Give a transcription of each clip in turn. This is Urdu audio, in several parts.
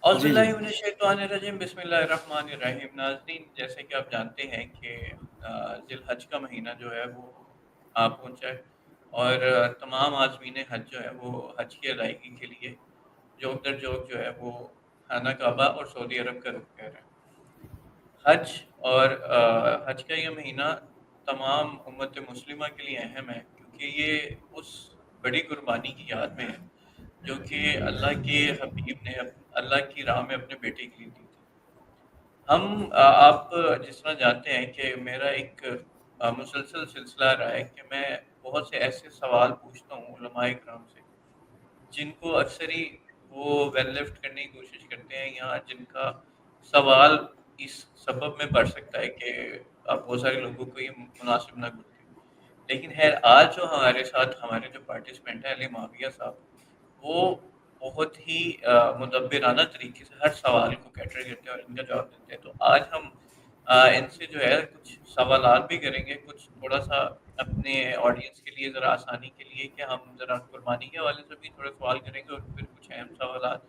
اعوذ جی جی باللہ من الشیطان الرجیم، بسم اللہ الرحمن الرحیم۔ ناظرین، جیسے کہ آپ جانتے ہیں کہ ذی الحج کا مہینہ جو ہے وہ پہنچا ہے، اور تمام عازمین حج جو ہے وہ حج کی ادائیگی کے لیے جوک در جوک جو ہے وہ خانہ کعبہ اور سعودی عرب کا رخ کر رہے ہیں۔ حج اور حج کا یہ مہینہ تمام امت مسلمہ کے لیے اہم ہے، کیونکہ یہ اس بڑی قربانی کی یاد میں ہے جو کہ اللہ کے حبیب نے اللہ کی راہ میں اپنے بیٹے کے لیے دی تھی۔ ہم آپ جس طرح جانتے ہیں کہ میرا ایک مسلسل سلسلہ رہا ہے کہ میں بہت سے ایسے سوال پوچھتا ہوں علماء کرام سے، جن کو اکثر ہی وہ ویل لفٹ کرنے کی کوشش کرتے ہیں، یا جن کا سوال اس سبب میں بڑھ سکتا ہے کہ بہت سارے لوگوں کو یہ مناسب نہ گزرے۔ لیکن خیر، آج جو ہمارے ساتھ ہمارے جو پارٹیسپینٹ ہیں علی معاویہ صاحب، وہ بہت ہی مدبرانہ طریقے سے ہر سوال کو کیٹر کرتے ہیں اور ان کا جواب دیتے ہیں۔ تو آج ہم ان سے جو ہے کچھ سوالات بھی کریں گے، کچھ تھوڑا سا اپنے آڈینس کے لیے ذرا آسانی کے لیے کہ ہم ذرا قربانی کے حوالے سے بھی تھوڑا سوال کریں گے، اور پھر کچھ اہم سوالات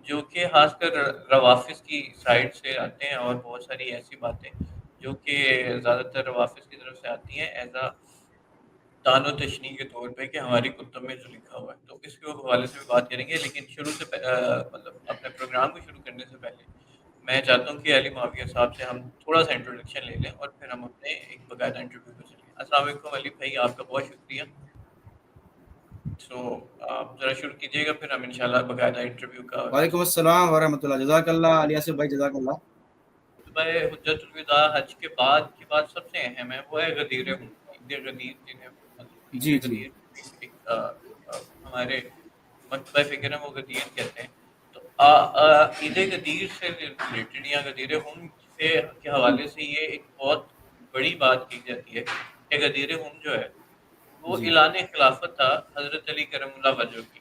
جو کہ خاص کر روافظ کی سائڈ سے آتے ہیں، اور بہت ساری ایسی باتیں جو کہ زیادہ تر روافظ کی طرف سے آتی ہیں ایز اے تان و تشنیع کے طور پہ کہ ہماری کتب میں جو لکھا ہوا ہے، تو اس کے حوالے سے بھی بات کریں گے۔ لیکن شروع سے مطلب اپنے پروگرام کو شروع کرنے سے پہلے میں چاہتا ہوں کہ علی معاویہ صاحب سے ہم تھوڑا سا انٹروڈکشن لے لیں، اور پھر ہم اپنے ایک باقاعدہ انٹرویو پہ چلیں۔ السلام علیکم علی بھائی، آپ کا بہت شکریہ۔ سو آپ ذرا شروع کیجیے گا، پھر ہم انشاءاللہ باقاعدہ انٹرویو کا آغاز وعلیکم کریں۔ السلام ورحمۃ اللہ، جزاک اللہ علی آصف بھائی، جزاک اللہ۔ خطبہ حجۃ الوداع حج کے بعد کی بات سب سے اہم ہے، وہ ہے غدیر ہم، عید غدیر جنہیں مطلب عید جی جی غدیر ایک ہمارے مکتبہ فکر ہے وہ غدیر کہتے ہیں۔ تو عید غدیر سے ریلیٹڈ یا غدیر ہم سے کے حوالے سے یہ ایک بہت بڑی بات کی جاتی ہے کہ غدیر ہم جو ہے وہ جی اعلان خلافت تھا حضرت علی کرم اللہ وجہ کی۔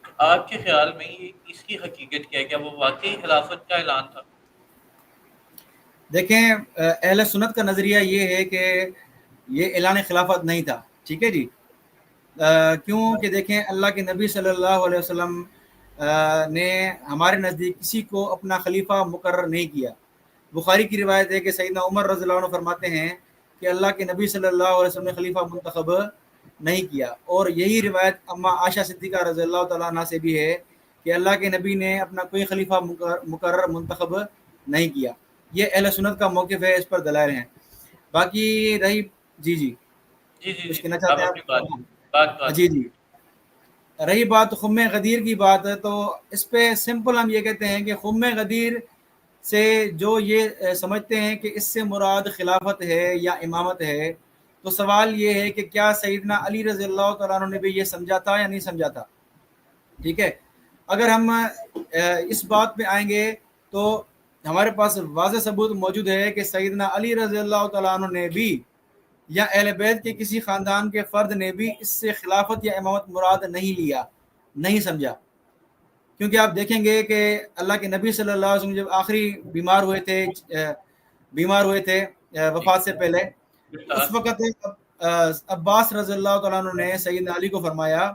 تو آپ کے خیال میں یہ اس کی حقیقت کیا ہے؟ کیا وہ واقعی خلافت کا اعلان تھا؟ دیکھیں، اہل سنت کا نظریہ یہ ہے کہ یہ اعلان خلافت نہیں تھا، ٹھیک ہے جی۔ کیوں کہ دیکھیں، اللہ کے نبی صلی اللہ علیہ وسلم نے ہمارے نزدیک کسی کو اپنا خلیفہ مقرر نہیں کیا۔ بخاری کی روایت ہے کہ سیدنا عمر رضی اللہ عنہ فرماتے ہیں کہ اللہ کے نبی صلی اللہ علیہ وسلم نے خلیفہ منتخب نہیں کیا، اور یہی روایت اما عائشہ صدیقہ رضی اللہ تعالیٰ عنہ سے بھی ہے کہ اللہ کے نبی نے اپنا کوئی خلیفہ مقرر منتخب نہیں کیا۔ یہ اہل سنت کا موقف ہے، اس پر دلائل ہیں۔ باقی رہی، جی جی، جی جی کچھ جی کہنا جی، آپ چاہتے ہیں اپنی بات بات جی کریں۔ جی، رہی بات خم غدیر کی بات ہے، تو اس پہ سمپل ہم یہ کہتے ہیں کہ خم غدیر سے جو یہ سمجھتے ہیں کہ اس سے مراد خلافت ہے یا امامت ہے، تو سوال یہ ہے کہ کیا سیدنا علی رضی اللہ تعالیٰ عنہ نے بھی یہ سمجھا تھا یا نہیں سمجھا تھا؟ ٹھیک ہے، اگر ہم اس بات پہ آئیں گے تو ہمارے پاس واضح ثبوت موجود ہے کہ سیدنا علی رضی اللہ تعالیٰ عنہ نے بھی یا اہل بیت کے کسی خاندان کے فرد نے بھی اس سے خلافت یا امامت مراد نہیں لیا، نہیں سمجھا۔ کیونکہ آپ دیکھیں گے کہ اللہ کے نبی صلی اللہ علیہ وسلم جب آخری بیمار ہوئے تھے جی، وفات سے پہلے، اس ارتاس۔ وقت عباس رضی اللہ تعالیٰ عنہ نے سیدنا علی کو فرمایا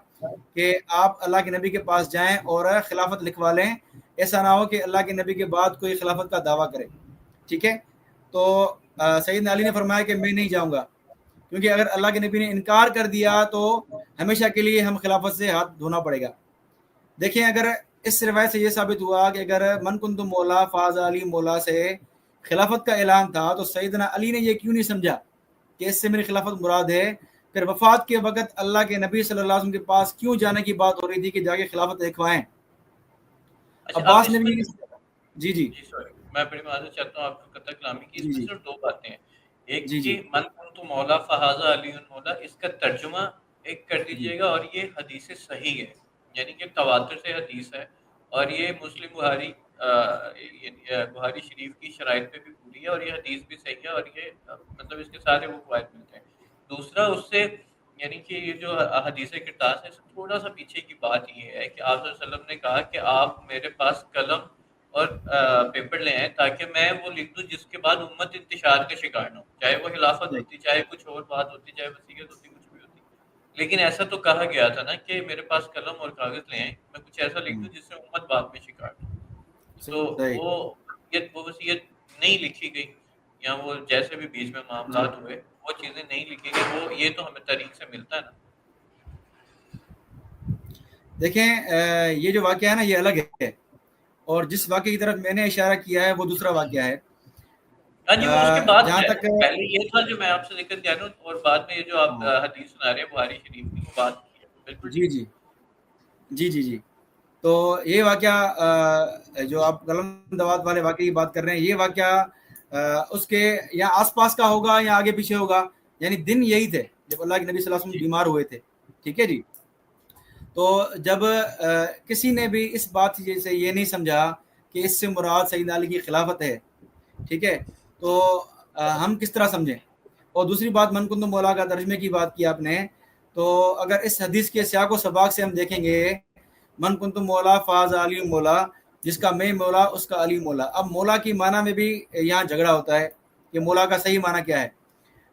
کہ آپ اللہ کے نبی کے پاس جائیں اور خلافت لکھوا لیں، ایسا نہ ہو کہ اللہ کے نبی کے بعد کوئی خلافت کا دعویٰ کرے، ٹھیک ہے۔ تو سیدنا علی نے فرمایا کہ میں نہیں جاؤں گا، کیونکہ اگر اللہ کے نبی نے انکار کر دیا تو ہمیشہ کے لیے ہم خلافت سے ہاتھ دھونا پڑے گا۔ دیکھیں، اگر اس روایت سے یہ ثابت ہوا کہ اگر من کنت مولا فاز علی مولا سے خلافت کا اعلان تھا، تو سیدنا علی نے یہ کیوں نہیں سمجھا کہ اس سے میری خلافت مراد ہے؟ پھر وفات کے وقت اللہ کے نبی صلی اللہ علیہ وسلم کے پاس کیوں جانے کی بات ہو رہی تھی کہ جا کے خلافت لکھوائیں؟ اچھا، اب عباس نے اس بھی میں یہ نہیں سمجھا۔ جی جی جی سوری، میں بڑی معذرت چاہتا ہوں آپ کو قطع کلامی کی۔ اس جی میں جی صرف دو باتیں ہیں، ایک جی کہ جی من کنت مولا فہذا علی مولا، اس کا ترجمہ ایک کر جی دیجئے گا، اور یہ حدیث صحیح ہے، یعنی کہ تواتر سے حدیث ہے، اور یہ مسلم بخاری بخاری شریف کی شرائط پہ بھی پوری ہے، اور یہ حدیث بھی صحیح ہے، اور یہ مطلب اس کے سارے وہ فوائد ملتے ہیں۔ دوسرا اس سے یعنی کہ یہ جو حدیث کرتاس ہے، اس سے تھوڑا سا پیچھے کی بات یہ ہے کہ آپ صلی اللہ علیہ وسلم نے کہا کہ آپ میرے پاس قلم اور پیپر لے آئیں تاکہ میں وہ لکھ دوں جس کے بعد امت انتشار کا شکار نہ ہو، چاہے وہ خلافت جی ہوتی، چاہے کچھ اور بات ہوتی، چاہے وصیت ہوتی، کچھ بھی ہوتی۔ لیکن ایسا تو کہا گیا تھا نا کہ میرے پاس قلم اور کاغذ لے آئیں، میں کچھ ایسا لکھ دوں جس سے امت بعد میں شکار نہ ہو۔ تو صحیح. وہ وصیت نہیں لکھی گئی، یا وہ جیسے بھی بیچ میں جی معاملات ہوئے وہ چیزیں نہیں لکھی گئی، وہ یہ تو ہمیں تاریخ سے ملتا ہے نا. دیکھیں یہ جو واقعہ ہے نا یہ الگ ہے، اور جس واقعے کی طرف میں نے اشارہ کیا ہے وہ دوسرا واقعہ ہے. ہاں جی، وہ اس کے بعد جہاں ہے. تک پہلے یہ تھا جو میں آپ سے ذکر کیا رہا ہوں، اور بعد میں یہ جو آپ ہاں، حدیث سنا رہے ہیں بخاری شریف کی، وہ بات کی ہے. بالکل جی ٹھیک. جی جی جی جی. تو یہ واقعہ جو آپ قلم دوات والے واقعے کی بات کر رہے ہیں، یہ واقعہ اس کے یا آس پاس کا ہوگا یا آگے پیچھے ہوگا. یعنی دن یہی تھے جب اللہ کے نبی صلی اللہ علیہ وسلم جی بیمار ہوئے تھے. ٹھیک ہے جی. تو جب کسی نے بھی اس بات سے یہ نہیں سمجھا کہ اس سے مراد سیدنا علی کی خلافت ہے، ٹھیک ہے، تو ہم کس طرح سمجھیں. اور دوسری بات، من کنتم مولا کا ترجمے کی بات کی آپ نے، تو اگر اس حدیث کے سیاق و سباق سے ہم دیکھیں گے، من کنتم مولا فاز علی مولا، جس کا میں مولا اس کا علی مولا. اب مولا کی معنی میں بھی یہاں جھگڑا ہوتا ہے کہ مولا کا صحیح معنی کیا ہے.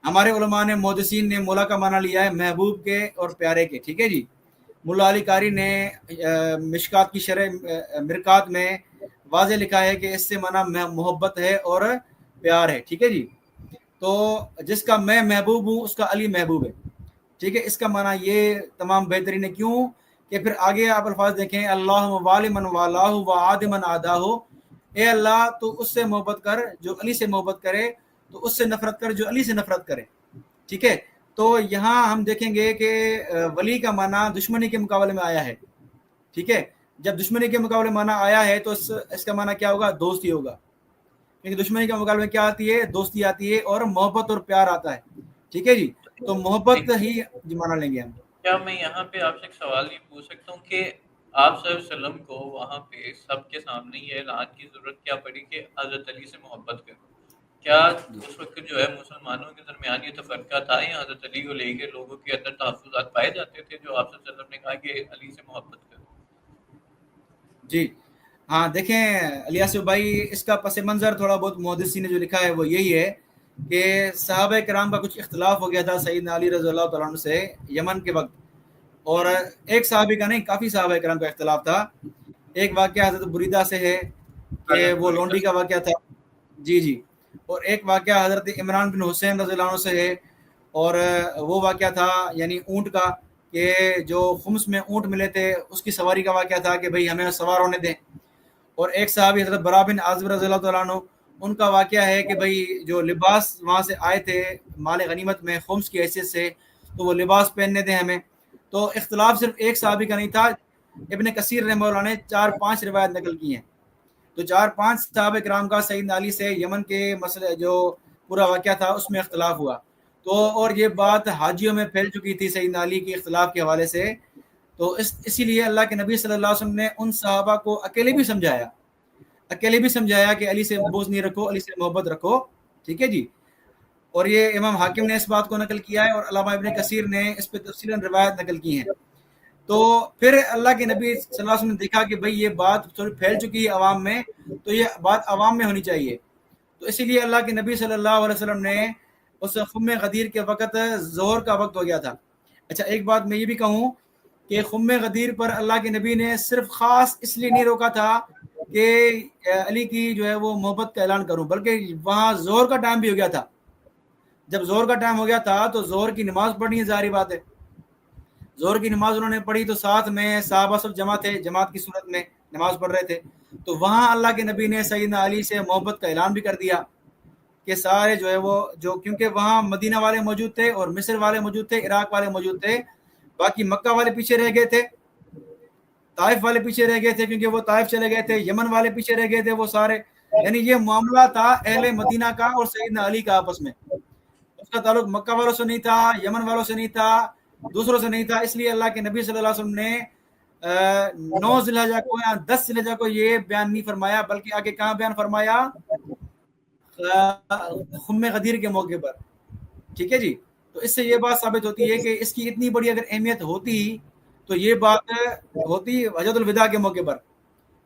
ہمارے علماء نے محدثین نے مولا کا معنی لیا ہے محبوب کے اور پیارے کے. ٹھیک ہے جی. ملا علی قاری نے مشکات کی شرح مرکات میں واضح لکھا ہے کہ اس سے معنی محبت ہے اور پیار ہے. ٹھیک ہے جی. تو جس کا میں محبوب ہوں اس کا علی محبوب ہے. ٹھیک ہے. اس کا معنی یہ تمام بہترین ہے. کیوں کہ پھر آگے آپ الفاظ دیکھیں، اللہ والی من والاہ و عاد من آداہ، اے اللہ تو اس سے محبت کر جو علی سے محبت کرے، تو اس سے نفرت کر جو علی سے نفرت کرے. ٹھیک ہے. تو یہاں ہم دیکھیں گے کہ ولی کا معنی دشمنی کے مقابلے میں آیا ہے. ٹھیک ہے. جب دشمنی کے مقابلے میں معنی آیا ہے تو اس کا معنی کیا ہوگا؟ دوستی ہوگا. کیونکہ دشمنی کے مقابلے میں کیا آتی ہے؟ دوستی آتی ہے، اور محبت اور پیار آتا ہے. ٹھیک ہے جی. تو محبت ہی جی معنی لیں گے ہم. کیا میں یہاں پہ آپ سے ایک سوال یہ پوچھ سکتا ہوں کہ آپ صلی اللہ علیہ وسلم کو وہاں پہ سب کے سامنے یہ اعلان کی ضرورت کیا پڑی کہ حضرت علی سے محبت کرو؟ کیا اس وقت جو ہے مسلمانوں کے درمیان یہ تفرقہ تھا، یا حضرت علی کو لے کے لوگوں کے اندر تحفظات پائے جاتے تھے جو آپ صلی اللہ علیہ وسلم نے کہا کہ علی سے محبت کرو؟ جی ہاں، دیکھیں الیاس بھائی، اس کا پس منظر تھوڑا بہت محدثین نے جو لکھا ہے وہ یہی ہے کہ صحابہ کرام کا کچھ اختلاف ہو گیا تھا سیدنا علی رضی اللہ تعالیٰ عنہ سے یمن کے وقت. اور ایک صحابی کا نہیں، کافی صحابہ کرام کا اختلاف تھا. ایک واقعہ حضرت بریدہ سے ہے کہ حضرت وہ بریدہ لونڈی کا سے. واقعہ تھا. جی جی. اور ایک واقعہ حضرت عمران بن حسین رضی اللہ عنہ سے ہے، اور وہ واقعہ تھا یعنی اونٹ کا، کہ جو خمس میں اونٹ ملے تھے اس کی سواری کا واقعہ تھا کہ بھئی ہمیں سوار ہونے دیں. اور ایک صحابی حضرت برا بن عازب رضی اللہ تعالیٰ عنہ، ان کا واقعہ ہے کہ بھئی جو لباس وہاں سے آئے تھے مال غنیمت میں خمس کی حیثیت سے، تو وہ لباس پہننے دیں ہمیں. تو اختلاف صرف ایک صحابی کا نہیں تھا. ابن کثیر رحمہ اللہ نے 4-5 روایت نقل کی ہیں. تو 4-5 صحابہ کرام کا سیدنا علی سے یمن کے مسئلے جو پورا واقعہ تھا اس میں اختلاف ہوا. تو اور یہ بات حاجیوں میں پھیل چکی تھی سیدنا علی کے اختلاف کے حوالے سے. تو اسی لیے اللہ کے نبی صلی اللہ علیہ وسلم نے ان صحابہ کو اکیلے بھی سمجھایا کہ علی سے بغض نہیں رکھو، علی سے محبت رکھو. ٹھیک ہے جی. اور یہ امام حاکم نے اس بات کو نقل کیا ہے، اور علامہ ابن کثیر نے اس پہ تفصیلاً روایت نقل کی ہیں. تو پھر اللہ کے نبی صلی اللہ علیہ وسلم نے دیکھا کہ بھئی یہ بات تھوڑی پھیل چکی ہے عوام میں، تو یہ بات عوام میں ہونی چاہیے. تو اسی لیے اللہ کے نبی صلی اللہ علیہ وسلم نے اس خم غدیر کے وقت ظہر کا وقت ہو گیا تھا. اچھا، ایک بات میں یہ بھی کہوں کہ خم غدیر پر اللہ کے نبی نے صرف خاص اس لیے نہیں روکا تھا کہ علی کی جو ہے وہ محبت کا اعلان کروں، بلکہ وہاں ظہر کا ٹائم بھی ہو گیا تھا. جب ظہر کا ٹائم ہو گیا تھا تو ظہر کی نماز پڑھنی ہے، ظاہری بات ہے. ظہر کی نماز انہوں نے پڑھی تو ساتھ میں صحابہ سب جمع تھے، جماعت کی صورت میں نماز پڑھ رہے تھے. تو وہاں اللہ کے نبی نے سیدنا علی سے محبت کا اعلان بھی کر دیا کہ سارے جو ہے وہ جو، کیونکہ وہاں مدینہ والے موجود تھے اور مصر والے موجود تھے، عراق والے موجود تھے، باقی مکہ والے پیچھے رہ گئے تھے، طائف والے پیچھے رہ گئے تھے کیونکہ وہ طائف چلے گئے تھے، یمن والے پیچھے رہ گئے تھے وہ سارے. یعنی یہ معاملہ تھا اہل مدینہ کا اور سیدنا علی کا آپس میں. اس کا تعلق مکہ والوں سے نہیں تھا، یمن والوں سے نہیں تھا، دوسروں سے نہیں تھا. اس لیے اللہ کے نبی صلی اللہ علیہ وسلم نے 9 ذی الحجہ کو یا 10 ذی الحجہ کو یہ بیان نہیں فرمایا، بلکہ آگے کہاں بیان فرمایا؟ خم غدیر کے موقع پر. ٹھیک ہے جی. تو اس سے یہ بات ثابت ہوتی ہے کہ اس کی اتنی بڑی اگر اہمیت ہوتی تو یہ بات ہوتی حجۃ الوداع کے موقع پر.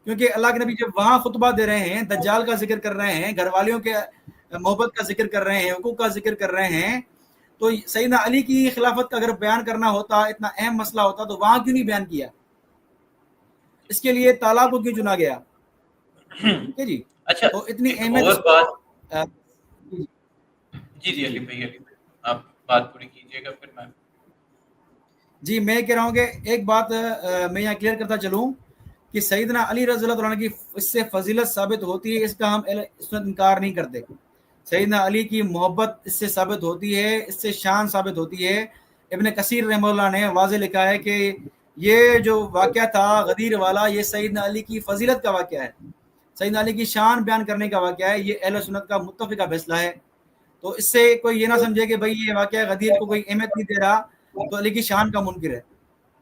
کیونکہ اللہ کے نبی جب وہاں خطبہ دے رہے ہیں، دجال کا ذکر کر رہے ہیں، گھر والیوں کے محبت کا ذکر کر رہے ہیں، حقوق کا ذکر کر رہے ہیں، تو سیدنا علی کی خلافت کا اگر بیان کرنا ہوتا، اتنا اہم مسئلہ ہوتا، تو وہاں کیوں نہیں بیان کیا؟ اس کے لیے تالاب کو کیوں چنا گیا؟ ٹھیک ہے جی. اچھا، تو اتنی ایک اہمیت اور اس کو بات. جی جی جی جی علی جی بھائی، علی بھائی آپ بات پوری کیجیے گا پھر میں. جی میں کہہ رہا ہوں کہ ایک بات میں یہاں کلیئر کرتا چلوں کہ سیدنا علی رضی اللہ عنہ کی اس سے فضیلت ثابت ہوتی ہے، اس کا ہم اس وقت انکار نہیں کرتے. سیدنا علی کی محبت اس سے ثابت ہوتی ہے، اس سے شان ثابت ہوتی ہے. ابن کثیر رحمہ اللہ نے واضح لکھا ہے کہ یہ جو واقعہ تھا غدیر والا، یہ سیدنا علی کی فضیلت کا واقعہ ہے، سیدنا علی کی شان بیان کرنے کا واقعہ ہے. یہ اہل سنت کا متفقہ فیصلہ ہے. تو اس سے کوئی یہ نہ سمجھے کہ بھائی یہ واقعہ غدیر کو کوئی اہمیت نہیں دے رہا تو علی کی شان کا منکر ہے.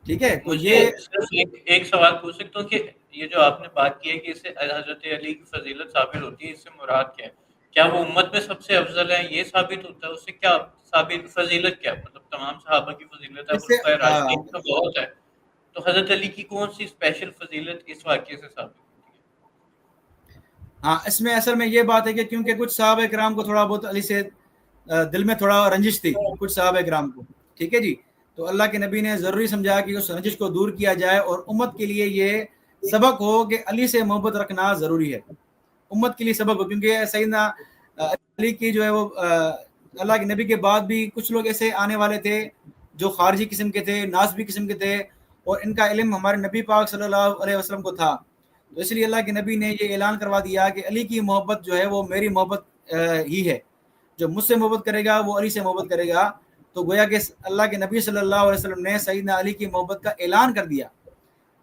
ٹھیک ہے، تو مجھے یہ صرف ایک سوال پوچھ سکتا ہوں کہ یہ جو آپ نے بات کی ہے کہ اس سے حضرت علی کی فضیلت ثابت ہوتی ہے، اس سے مراد کیا ہے؟ کیا وہ امت میں سب سے افضل ہے یہ ثابت ہوتا ہے؟ اس سے کیا ثابت، فضیلت کیا ہے؟ مطلب تمام صحابہ کی فضیلت ہے، اس سے خلفائے راشدین تو بہت ہے، تو حضرت علی کی کون سی اسپیشل فضیلت اس واقعے سے ثابت ہوتی ہے؟ ہاں، اس میں اصل میں یہ بات ہے کہ کیونکہ کچھ صحابہ کرام کو تھوڑا بہت علی سے دل میں تھوڑا رنجش تھی کچھ صحابہ کرام کو. ٹھیک ہے جی، تو اللہ کے نبی نے ضروری سمجھا کہ اس رنجش کو دور کیا جائے اور امت کے لیے یہ سبق ہو کہ علی سے محبت رکھنا ضروری ہے. امت کے لیے سبق ہو، کیونکہ سیدنا علی کی جو ہے وہ اللہ کے نبی کے بعد بھی کچھ لوگ ایسے آنے والے تھے جو خارجی قسم کے تھے، ناسبی قسم کے تھے، اور ان کا علم ہمارے نبی پاک صلی اللہ علیہ وسلم کو تھا. تو اس لیے اللہ کے نبی نے یہ اعلان کروا دیا کہ علی کی محبت جو ہے وہ میری محبت ہی ہے. جو مجھ سے محبت کرے گا وہ علی سے محبت کرے گا. تو گویا کہ اللہ کے نبی صلی اللہ علیہ وسلم نے سیدنا علی کی محبت کا اعلان کر دیا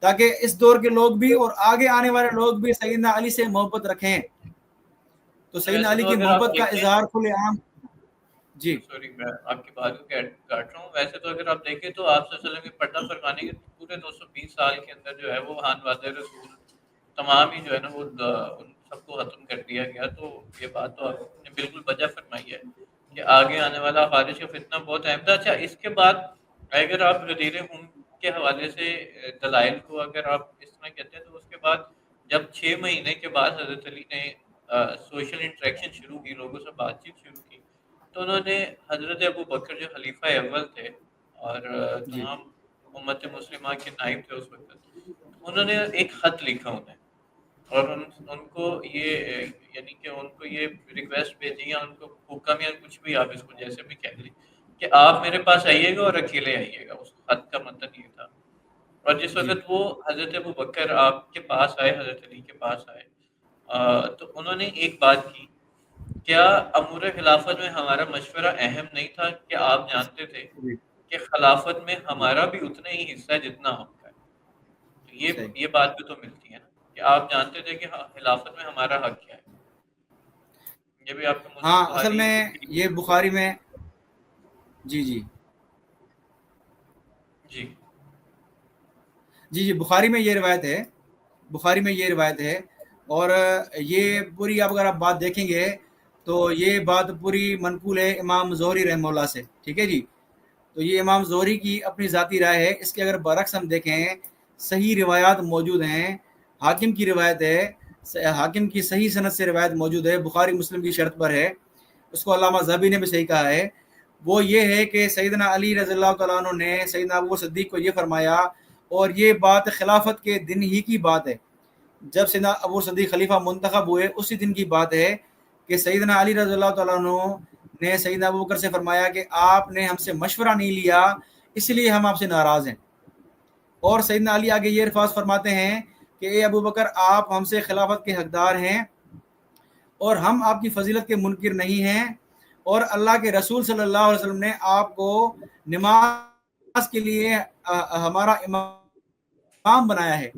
تاکہ اس دور کے لوگ بھی اور آگے آنے والے لوگ بھی سیدنا علی سے محبت رکھیں. تو سیدنا ویسے علی تو کی اگر آپ محبت کا دیکھیں، اظہار کھلے عام. جی سوری میں آپ کی بات کو کاٹ رہا ہوں، ویسے تو اگر آپ دیکھیں تو آپ صلی اللہ علیہ وسلم کے پردہ فرمانے کے پورے 220 سال کے اندر جو ہے وہ حانواد رسول تمام ہی جو ہے نا وہ ان سب کو ختم کر دیا گیا. تو یہ بات تو آپ نے بالکل وجہ فرمائی ہے کہ آگے آنے والا خارج کا فتنہ بہت اہم تھا. اچھا، اس کے بعد اگر آپ غدیر خون کے حوالے سے دلائل کو اگر آپ اس طرح کہتے ہیں تو اس کے بعد جب 6 مہینے کے بعد حضرت علی نے سوشل انٹریکشن شروع کی، لوگوں سے بات چیت شروع کی، تو انہوں نے حضرت ابو بکر جو خلیفہ اول تھے اور جی تمام امت مسلمہ کے نائب تھے اس وقت، انہوں نے ایک خط لکھا انہیں، اور ان کو یہ یعنی کہ ان کو یہ ریکویسٹ بھیجی یا ان کو حکم یا کچھ بھی آپ اس کو جیسے بھی کہہ لیں کہ آپ میرے پاس آئیے گا اور اکیلے آئیے گا. اس خط کا مطلب یہ تھا. اور جس جی وقت وہ حضرت ابو بکر آپ کے پاس آئے، حضرت علی کے پاس آئے، تو انہوں نے ایک بات کی: کیا امور خلافت میں ہمارا مشورہ اہم نہیں تھا؟ کہ آپ جانتے تھے جی کہ خلافت میں جی ہمارا بھی اتنا ہی حصہ ہے جتنا آپ کا ہے. تو صحیح. یہ بات بھی تو ملتی ہے نا کہ آپ جانتے تھے کہ خلافت میں ہمارا حق کیا ہے. یہ بھی آپ کو ہاں، مسلم اصل بخاری میں کی. یہ بخاری میں جی جی جی جی جی بخاری میں یہ روایت ہے، بخاری میں یہ روایت ہے. اور یہ پوری آپ اگر آپ بات دیکھیں گے تو یہ بات پوری منقول ہے امام زہری رحمہ اللہ سے. ٹھیک ہے جی، تو یہ امام زہری کی اپنی ذاتی رائے ہے. اس کے اگر برعکس ہم دیکھیں صحیح روایات موجود ہیں. حاکم کی روایت ہے، حاکم کی صحیح سند سے روایت موجود ہے، بخاری مسلم کی شرط پر ہے، اس کو علامہ ذہبی نے بھی صحیح کہا ہے. وہ یہ ہے کہ سیدنا علی رضی اللہ تعالیٰ عنہ نے سیدنا ابو صدیق کو یہ فرمایا، اور یہ بات خلافت کے دن ہی کی بات ہے، جب سیدنا ابو صدیق خلیفہ منتخب ہوئے اسی دن کی بات ہے کہ سیدنا علی رضی اللہ تعالیٰ عنہ نے سیدنا ابو بکر سے فرمایا کہ آپ نے ہم سے مشورہ نہیں لیا، اس لیے ہم آپ سے ناراض ہیں. اور سیدنا علی آگے یہ الفاظ فرماتے ہیں کہ اے ابو بکر، آپ ہم سے خلافت کے حقدار ہیں اور ہم آپ کی فضیلت کے منکر نہیں ہیں، اور اللہ کے رسول صلی اللہ علیہ وسلم نے آپ کو نماز کے لیے ہمارا امام بنایا ہے،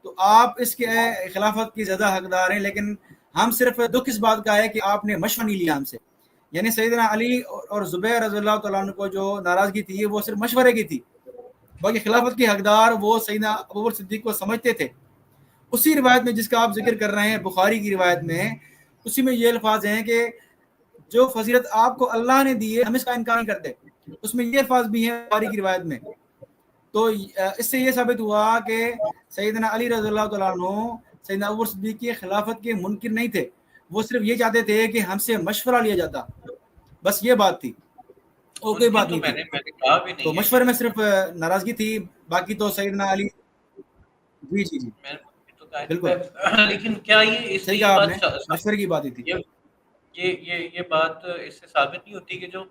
تو آپ اس کے خلافت کی زیادہ حقدار ہیں. لیکن ہم صرف دکھ اس بات کا ہے کہ آپ نے مشورہ نہیں لیا ہم سے. یعنی سیدنا علی اور زبیر رضی اللہ تعالیٰ عنہ کو جو ناراضگی تھی وہ صرف مشورے کی تھی، باقی خلافت کی حقدار وہ سیدنا ابوبکر صدیق کو سمجھتے تھے. اسی روایت میں جس کا آپ ذکر کر رہے ہیں بخاری کی روایت میں، اسی میں یہ الفاظ ہیں کہ جو فضیلت آپ کو اللہ نے دی ہے ہم اس کا انکار نہیں کرتے. اس میں یہ الفاظ بھی ہیں بخاری کی روایت میں. تو اس سے یہ ثابت ہوا کہ سیدنا علی رضی اللہ تعالیٰ عنہ سیدنا ابوبکر صدیق کی خلافت کے منکر نہیں تھے، وہ صرف یہ چاہتے تھے کہ ہم سے مشورہ لیا جاتا، بس یہ بات تھی، اور کوئی منکر بات تو نہیں میں تھی. نے کہا بھی تو نہیں ہے مشورے میں صرف ناراضگی تھی، باقی تو سیدنا علی. جی جی جی میں بالکل لیکن کیا یہ اس سے صحیح یہ کہا آپ نے، بات مشورے کی بات ہی تھی. یہ یہ بات اس سے ثابت نہیں ہوتی کہ جو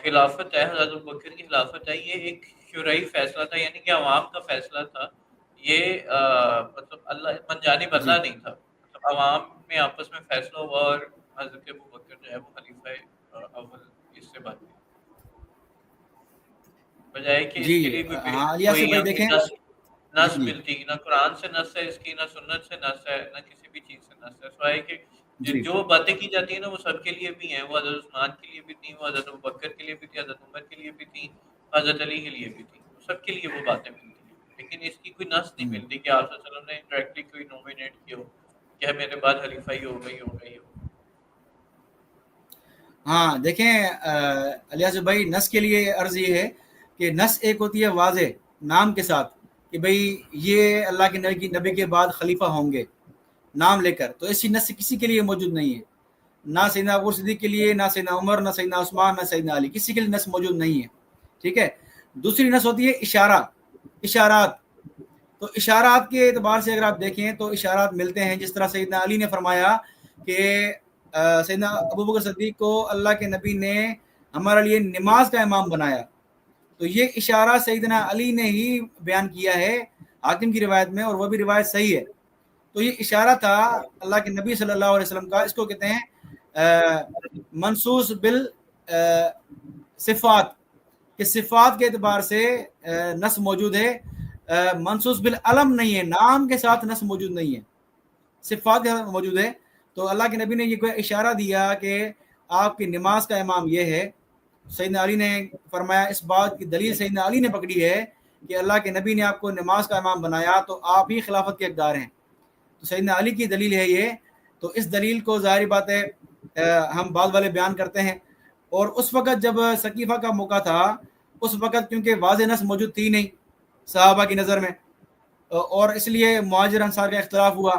خلافت ہے، حضرت ابوبکر کی خلافت ہے، یہ ایک شرعی فیصلہ تھا، یعنی کہ عوام کا فیصلہ تھا. یہ مطلب اللہ من جانب جی اللہ نہیں تھا، مطلب عوام میں آپس میں فیصلہ ہوا اور حضرت ابوبکر جو ہے وہ خلیفہ اول اس سے بن گئے، بجائے کہ اس جی کے لیے ہاں الیاس کوئی بھائی ہمیں دیکھیں. جی نس جی ملتی، نہ قرآن سے نس ہے اس کی، نہ سنت سے نس ہے، نہ کسی بھی چیز سے نس ہے، سوائے کہ جی جو باتیں کی جاتی ہیں نا وہ سب کے لیے بھی ہیں. وہ حضرت عثمان کے لیے بھی تھیں، وہ حضرت ابوبکر کے لیے بھی تھی، حضرت عمر کے لیے بھی تھیں، حضرت علی کے لیے بھی تھیں، سب کے لیے وہ باتیں ملتی ہیں. لیکن اس کی کوئی نس نہیں ملتی کہ آپ صلی اللہ علیہ وسلم نے انڈائریکٹلی کوئی نومینیٹ کیا ہو کہ میرے بعد خلیفہ ہی ہو گئی. ہاں دیکھیں الیاس بھائی، نس کے لیے عرض یہ ہے کہ نس ایک ہوتی ہے واضح نام کے ساتھ کہ بھئی یہ اللہ کے نبی کے بعد خلیفہ ہوں گے نام لے کر، تو ایسی نس کسی کے لیے موجود نہیں ہے، نہ سیدنا ابو صدیق کے لیے، نہ سیدنا عمر، نہ سیدنا عثمان، نہ سیدنا علی، کسی کے لیے نس موجود نہیں ہے. ٹھیک ہے. دوسری نس ہوتی ہے اشارات. تو اشارات کے اعتبار سے اگر آپ دیکھیں تو اشارات ملتے ہیں، جس طرح سیدنا علی نے فرمایا کہ سیدنا ابوبکر صدیق کو اللہ کے نبی نے ہمارے لیے نماز کا امام بنایا. تو یہ اشارہ سیدنا علی نے ہی بیان کیا ہے حاکم کی روایت میں، اور وہ بھی روایت صحیح ہے. تو یہ اشارہ تھا اللہ کے نبی صلی اللہ علیہ وسلم کا. اس کو کہتے ہیں منصوص بال صفات، کہ صفات کے اعتبار سے نس موجود ہے، منصوص بالعلم نہیں ہے، نام کے ساتھ نس موجود نہیں ہے، صفات کے ساتھ موجود ہے. تو اللہ کے نبی نے یہ کوئی اشارہ دیا کہ آپ کی نماز کا امام یہ ہے. سیدنا علی نے فرمایا اس بات کی دلیل سیدنا علی نے پکڑی ہے کہ اللہ کے نبی نے آپ کو نماز کا امام بنایا تو آپ ہی خلافت کے حقدار ہیں. تو سیدنا علی کی دلیل ہے یہ. تو اس دلیل کو ظاہری بات ہے ہم بعض والے بیان کرتے ہیں، اور اس وقت جب ثقیفہ کا موقع تھا اس وقت کیونکہ واضح نس موجود تھی نہیں صحابہ کی نظر میں، اور اس لیے مہاجر انصار کا اختلاف ہوا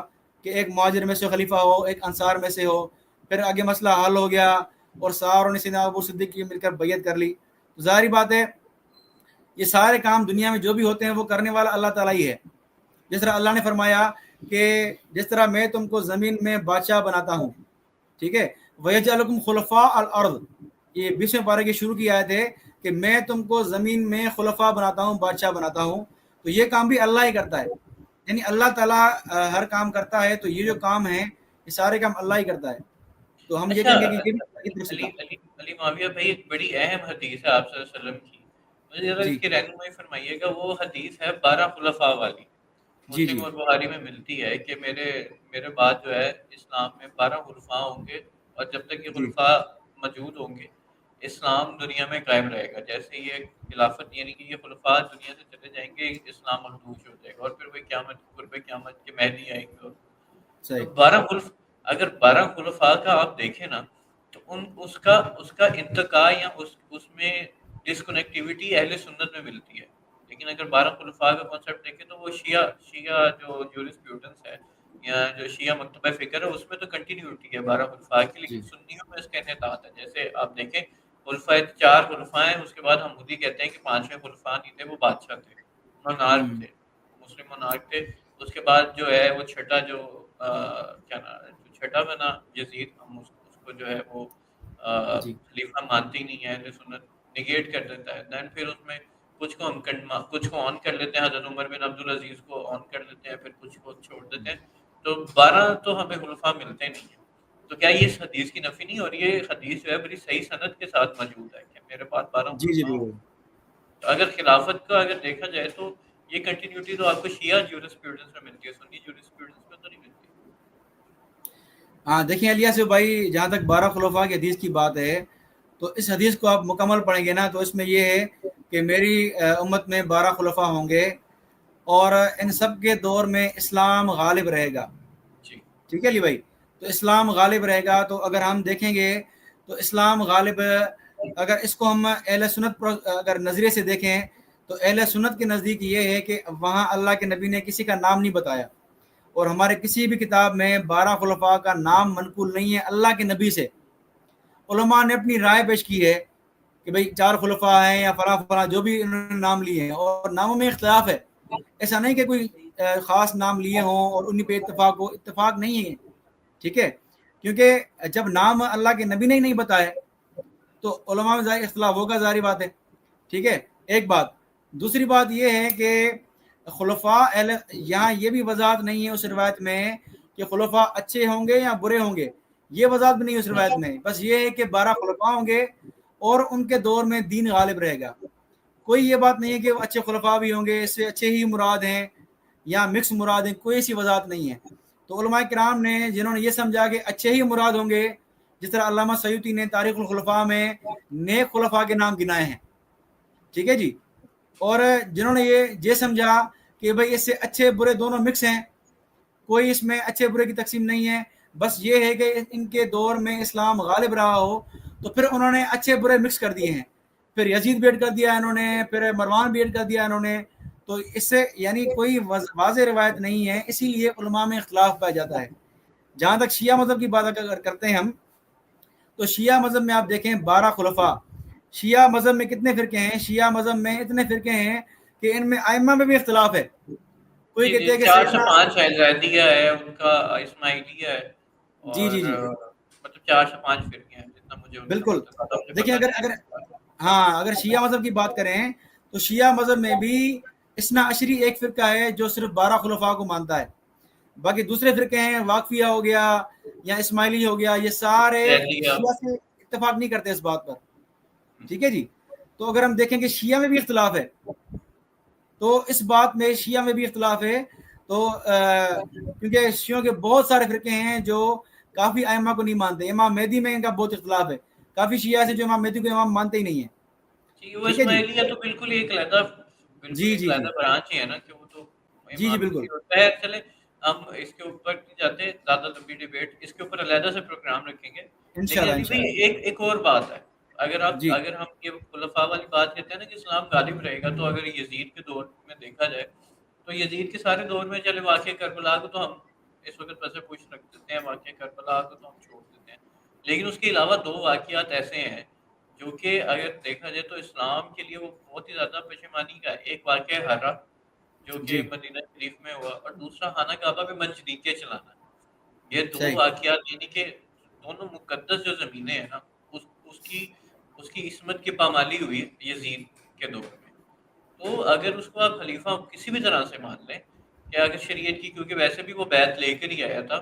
کہ ایک مہاجر میں سے خلیفہ ہو، ایک انصار میں سے ہو. پھر آگے مسئلہ حل ہو گیا اور ساروں نے سیدنا ابو صدیق کی مل کر بیعت کر لی. تو ظاہری بات ہے یہ سارے کام دنیا میں جو بھی ہوتے ہیں وہ کرنے والا اللہ تعالیٰ ہی ہے. جس طرح اللہ نے فرمایا کہ جس طرح میں تم کو زمین میں بادشاہ بناتا ہوں، ٹھیک ہے، وَيَجْعَلُكُمْ خُلَفَاءَ الْأَرْضِ، یہ 20ویں پارے کی شروع کی آیت ہے کہ میں تم کو زمین میں خلفاء بناتا ہوں، بادشاہ بناتا ہوں. تو یہ کام بھی اللہ ہی کرتا ہے، یعنی اللہ تعالیٰ ہر کام کرتا ہے. تو یہ جو کام ہیں یہ سارے کام اللہ ہی کرتا ہے. تو ہم یہ اچھا، کہیں گے کہ یہ بھی اللہ کی طرف سے تھا. علی معاویہ بھائی، ایک بڑی اہم حدیث ہے آپ صلی اللہ علیہ وسلم کی، مجھے ذرا اس جی کی رہنمائی فرمائیے گا. وہ حدیث ہے 12 خلفاء والی، جی مسلم جی اور بخاری میں ملتی ہے کہ میرے بعد جو ہے اسلام میں 12 خلفاء ہوں گے، اور جب تک یہ جی خلفاء موجود ہوں گے اسلام دنیا میں قائم رہے گا. جیسے یہ خلافت یعنی کہ یہ خلفاء دنیا سے چلے جائیں گے اسلام مخدوش ہو جائے گا، اور پھر وہ قیامت کے مہدی آئیں گے. تو صحیح. 12 خلفاء کا آپ دیکھیں نا تو اس کا انتقاء یا اس میں ڈسکنیکٹیوٹی اہل سنت میں ملتی ہے. لیکن اگر 12 خلفاء کا کانسیپٹ دیکھیں تو وہ شیعہ جو جورسپروڈنس ہے یا جو شیعہ مکتبہ فکر ہے اس میں تو کنٹینیوٹی ہے 12 خلفاء کی، لیکن جی سنیوں میں اس کا انحطاط ہے. جیسے آپ دیکھیں خلفاء 4 خلفاء ہیں، اس کے بعد ہم خود ہی کہتے ہیں کہ 5ویں خلفاء نہیں تھے، وہ بادشاہ تھے، منارک تھے، مسلم منارک تھے. اس کے بعد جو ہے وہ چھٹا جو کیا نام جو چھٹا بنا یزید، ہم اس کو جو ہے وہ جی خلیفہ مانتے ہی نہیں ہے، اہل سنت نگیٹ کر دیتا ہے. دین پھر اس میں کچھ کو آن کر لیتے ہیں، حضرت عمر بن عبدالعزیز کو آن کر لیتے ہیں، پھر کچھ کو چھوڑ دیتے ہیں. تو 12 تو ہمیں خلفاء ملتے نہیں ہیں. تو کیا یہ اس حدیث کی نفی نہیں؟ اور یہ حدیث جو ہے بڑی صحیح سند کے ساتھ موجود ہے کہ میرے پاس 12 جی جی خلفاء ہوں. بالکل. تو اگر خلافت کا اگر دیکھا جائے تو یہ کنٹینیوٹی تو آپ کو شیعہ جورسپروڈنس میں ملتی ہے، سنی جورسپروڈنس میں تو نہیں ملتی. ہاں دیکھیں الیاس بھائی، جہاں تک 12 خلفاء کی حدیث کی بات ہے تو اس حدیث کو آپ مکمل پڑھیں گے نا تو اس میں یہ ہے کہ میری امت میں 12 خلفاء ہوں گے اور ان سب کے دور میں اسلام غالب رہے گا. جی ٹھیک ہے علی بھائی. تو اسلام غالب رہے گا. تو اگر ہم دیکھیں گے تو اسلام غالب، اگر اس کو ہم اہل سنت پر اگر نظریے سے دیکھیں تو اہل سنت کے نزدیک یہ ہے کہ وہاں اللہ کے نبی نے کسی کا نام نہیں بتایا، اور ہمارے کسی بھی کتاب میں 12 خلفاء کا نام منقول نہیں ہے اللہ کے نبی سے. علماء نے اپنی رائے پیش کی ہے کہ بھئی 4 خلفاء ہیں یا فلاں فلاں جو بھی انہوں نے نام لیے ہیں، اور ناموں میں اختلاف ہے. ایسا نہیں کہ کوئی خاص نام لیے ہوں اور انہیں پہ اتفاق ہو، اتفاق نہیں ہے، ٹھیک ہے، کیونکہ جب نام اللہ کے نبی نے ہی نہیں بتائے تو علماء میں ظاہر اختلاف ہوگا، ظاہری بات ہے، ٹھیک ہے، ایک بات۔ دوسری بات یہ ہے کہ خلفاء یہاں یہ بھی وضاحت نہیں ہے اس روایت میں کہ خلفاء اچھے ہوں گے یا برے ہوں گے، یہ وضاحت بھی نہیں اس روایت میں، بس یہ ہے کہ 12 خلفاء ہوں گے اور ان کے دور میں دین غالب رہے گا۔ کوئی یہ بات نہیں ہے کہ وہ اچھے خلفاء بھی ہوں گے، اس سے اچھے ہی مراد ہیں یا مکس مراد ہیں، کوئی ایسی وضاحت نہیں ہے۔ تو علماء کرام نے جنہوں نے یہ سمجھا کہ اچھے ہی مراد ہوں گے، جس طرح علامہ سیوطی نے تاریخ الخلفاء میں نیک خلفاء کے نام گنائے ہیں، ٹھیک ہے جی، اور جنہوں نے یہ سمجھا کہ بھئی اس سے اچھے برے دونوں مکس ہیں، کوئی اس میں اچھے برے کی تقسیم نہیں ہے، بس یہ ہے کہ ان کے دور میں اسلام غالب رہا ہو، تو پھر انہوں نے اچھے برے مکس کر دیے ہیں، پھر یزید بھی ایڈ کر دیا انہوں نے، پھر مروان بھی ایڈ کر دیا انہوں نے، تو اس سے یعنی کوئی واضح روایت نہیں ہے، اسی لیے علماء میں اختلاف پایا جاتا ہے۔ جہاں تک شیعہ مذہب کی بات اگر کرتے ہیں ہم، تو شیعہ مذہب میں آپ دیکھیں 12 خلفاء، شیعہ مذہب میں کتنے فرقے ہیں؟ شیعہ مذہب میں اتنے فرقے ہیں کہ ان میں ائمہ میں بھی اختلاف ہے، کوئی جی کہتے جی، ہیں کہ 4 سے سیدنا 5 ہے، زیدیہ ہے ان کا، اسماعیلیہ ہے، جی اور جی جی مطلب 4 سے 5 فرقے ہیں جتنا مجھے ان کا بالکل۔ پتہ تھا، مجھے دیکھیں پتہ اگر نہیں اگر ہے۔ ہاں اگر شیعہ مذہب کی بات کریں تو شیعہ مذہب میں بھی اثنا عشری ایک فرقہ ہے جو صرف 12 خلفاء کو مانتا ہے، باقی دوسرے فرقے ہیں، واقفیہ ہو گیا یا اسماعیلی ہو گیا، یہ سارے زیدیہ، شیعہ سے اتفاق نہیں کرتے اس بات پر، ٹھیک ہے جی۔ تو اگر ہم دیکھیں کہ شیعہ میں بھی اختلاف ہے، تو اس بات میں شیعہ میں بھی اختلاف ہے، تو کیونکہ شیعوں کے بہت سارے فرقے ہیں جو کافی ائمہ کو نہیں مانتے، امام مہدی میں ان کا بہت اختلاف ہے، کافی شیعہ سے جو امام مہدی کو امام مانتے ہی نہیں ہیں، جی وہ ٹھیک ہے جی اسماعیلیہ تو بالکل ایک علیحدہ، بالکل جی ایک جی جی علیحدہ برانچ ہی ہے نا، کہ وہ تو جی جی امام بالکل، مہدی ہوتا ہے۔ چلے ہم اس کے اوپر نہیں جاتے، زیادہ لمبی ڈیبیٹ، اس کے اوپر علیحدہ سے پروگرام رکھیں گے۔ لیکن انشاءاللہ علی بھائی انشاءاللہ ایک اور بات ہے، جی اگر ہم یہ خلفاء والی بات کہتے ہیں نا کہ اسلام غالب رہے گا، تو اگر یزید کے دور میں دیکھا جائے تو یزید کے سارے دور میں، چلے واقعہ کربلا کو تو ہم اس وقت ویسے پوچھ رکھ دیتے ہیں، واقعہ کربلا کو تو ہم چھوڑ دیتے ہیں، لیکن اس کے علاوہ 2 واقعات ایسے ہیں جو کہ اگر دیکھا جائے تو اسلام کے لیے وہ بہت ہی زیادہ پشیمانی کا ہے۔ ایک واقعہ ہے ہرا جو کہ جی مدینہ شریف میں ہوا، اور دوسرا خانہ کعبہ میں منجنیقیں چلانا۔ یہ 2 صحیح واقعات، یعنی کہ دونوں مقدس جو زمینیں ہیں نا، اس اس کی اس کی عصمت کی پامالی ہوئی یزید کے دور میں۔ تو اگر اس کو آپ خلیفہ کسی بھی طرح سے مان لیں کہ اگر شریعت کی، کیونکہ ویسے بھی وہ بیعت لے کر ہی آیا تھا،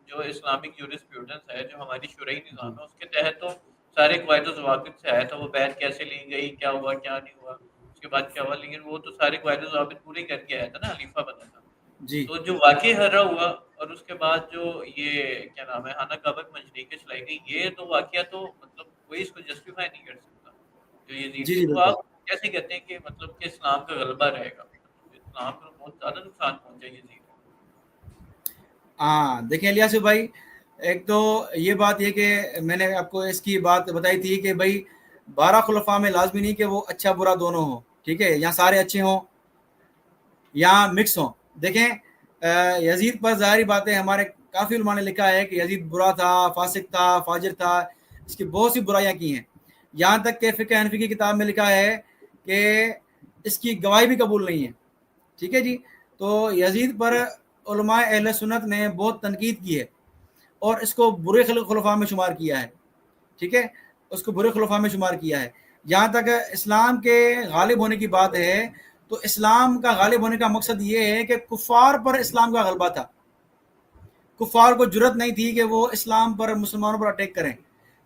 جو اسلامک جورسپروڈنس ہے، جو ہماری شرعی جی نظام ہے، اس کے تحت تو سارے قواعد و ضوابط سے آیا تھا، وہ بیعت کیسے لی گئی، کیا ہوا کیا نہیں ہوا، اس کے بعد کیا ہوا، لیکن وہ تو سارے قواعد و ضوابط پورے کر کے آیا تھا نا، خلیفہ بنا تھا۔ جی تو جو واقع ہرا ہوا، اور اس کے بعد جو یہ کیا نام ہے، خانہ کعبہ کی منجنیقیں چلائی گئی، یہ تو واقعہ تو مطلب کوئی اس کو جسٹیفائی نہیں کر سکتا جو یزید جی کے۔ جی تو بالکل، آپ کیسے کہتے ہیں کہ مطلب کہ اسلام کا غلبہ رہے گا؟ اسلام کو بہت زیادہ نقصان پہنچا یزید کو۔ ہاں دیکھیں الیاس بھائی، ایک تو یہ بات یہ کہ میں نے آپ کو اس کی بات بتائی تھی کہ بھائی 12 خلفاء میں لازمی نہیں کہ وہ اچھا برا دونوں ہوں، ٹھیک ہے، یا سارے اچھے ہوں یا مکس ہوں۔ دیکھیں یزید پر ظاہری بات ہے، ہمارے کافی علماء نے لکھا ہے کہ یزید برا تھا، فاسق تھا، فاجر تھا، اس کی بہت سی برائیاں کی ہیں، یہاں تک کہ فقہ حنفی کی کتاب میں لکھا ہے کہ اس کی گواہی بھی قبول نہیں ہے، ٹھیک ہے جی۔ تو یزید پر علماء اہل سنت نے بہت تنقید کی ہے اور اس کو برے خلفاء میں شمار کیا ہے، ٹھیک ہے، اس کو برے خلفاء میں شمار کیا ہے۔ جہاں تک اسلام کے غالب ہونے کی بات ہے، تو اسلام کا غالب ہونے کا مقصد یہ ہے کہ کفار پر اسلام کا غلبہ تھا، کفار کو جرت نہیں تھی کہ وہ اسلام پر، مسلمانوں پر اٹیک کریں۔